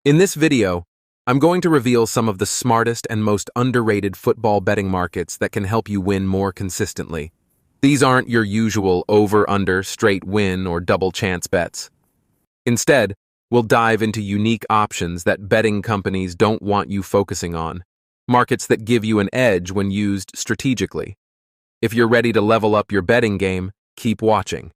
In this video, I'm going to reveal some of the smartest and most underrated football betting markets that can help you win more consistently. These aren't your usual over-under, straight win, or double chance bets. Instead, we'll dive into unique options that betting companies don't want you focusing on, markets that give you an edge when used strategically. If you're ready to level up your betting game, keep watching.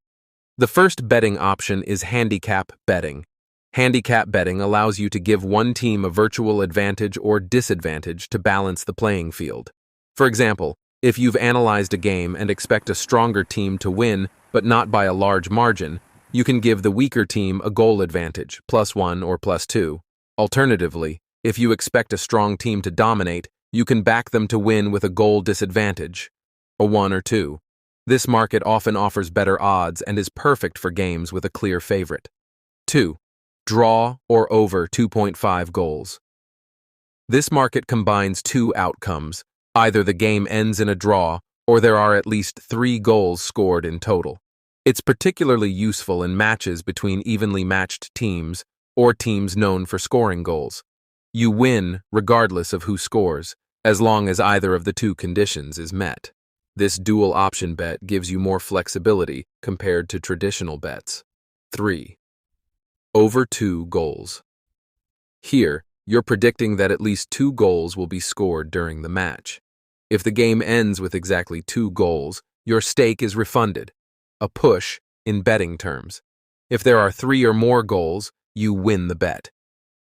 The first betting option is handicap betting. Handicap betting allows you to give one team a virtual advantage or disadvantage to balance the playing field. For example, if you've analyzed a game and expect a stronger team to win, but not by a large margin, you can give the weaker team a goal advantage, +1 or +2. Alternatively, if you expect a strong team to dominate, you can back them to win with a goal disadvantage, a 1 or 2. This market often offers better odds and is perfect for games with a clear favorite. 2. Draw or over 2.5 goals. This market combines two outcomes. Either the game ends in a draw, or there are at least 3 goals scored in total. It's particularly useful in matches between evenly matched teams or teams known for scoring goals. You win regardless of who scores, as long as either of the two conditions is met. This dual option bet gives you more flexibility compared to traditional bets. 3. Over 2 goals. Here, you're predicting that at least 2 goals will be scored during the match. If the game ends with exactly 2 goals, your stake is refunded, a push in betting terms. If there are 3 or more goals, you win the bet.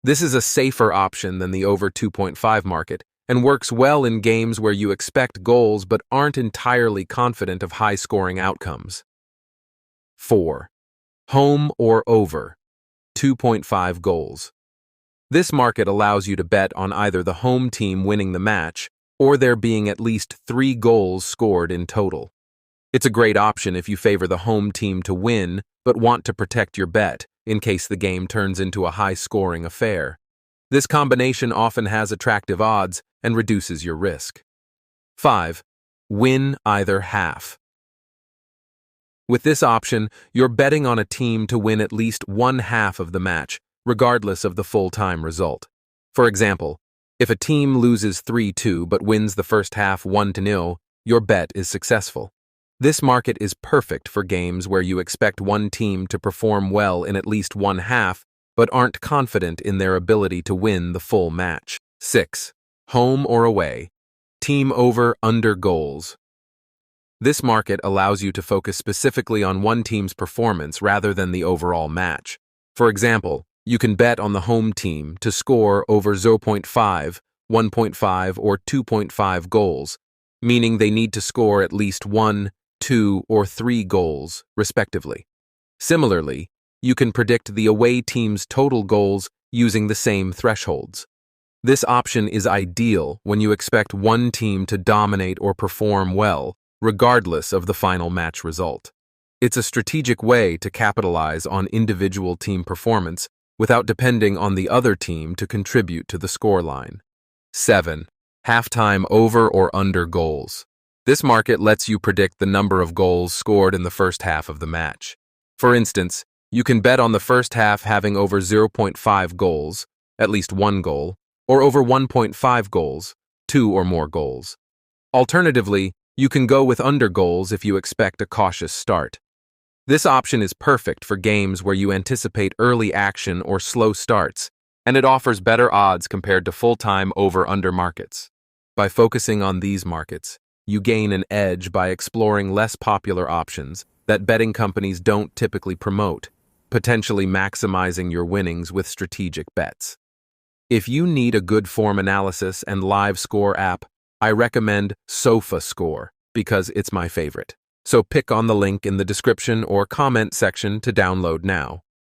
This is a safer option than the over 2.5 market and works well in games where you expect goals but aren't entirely confident of high-scoring outcomes. 4. Home or over 2.5 goals. This market allows you to bet on either the home team winning the match or there being at least 3 goals scored in total. It's a great option if you favor the home team to win but want to protect your bet in case the game turns into a high-scoring affair. This combination often has attractive odds and reduces your risk. 5. Win either half. With this option, you're betting on a team to win at least one half of the match, regardless of the full-time result. For example, if a team loses 3-2 but wins the first half 1-0, your bet is successful. This market is perfect for games where you expect one team to perform well in at least one half but aren't confident in their ability to win the full match. 6. Home or away. Team over under goals. This market allows you to focus specifically on one team's performance rather than the overall match. For example, you can bet on the home team to score over 0.5, 1.5, or 2.5 goals, meaning they need to score at least 1, 2, or 3 goals, respectively. Similarly, you can predict the away team's total goals using the same thresholds. This option is ideal when you expect one team to dominate or perform well, regardless of the final match result. It's a strategic way to capitalize on individual team performance without depending on the other team to contribute to the scoreline. 7. Halftime over or under goals. This market lets you predict the number of goals scored in the first half of the match. For instance, you can bet on the first half having over 0.5 goals, at least 1 goal, or over 1.5 goals, 2 or more goals. Alternatively, you can go with under goals if you expect a cautious start. This option is perfect for games where you anticipate early action or slow starts, and it offers better odds compared to full-time over-under markets. By focusing on these markets, you gain an edge by exploring less popular options that betting companies don't typically promote, potentially maximizing your winnings with strategic bets. If you need a good form analysis and live score app, I recommend SofaScore because it's my favorite. So pick on the link in the description or comment section to download now.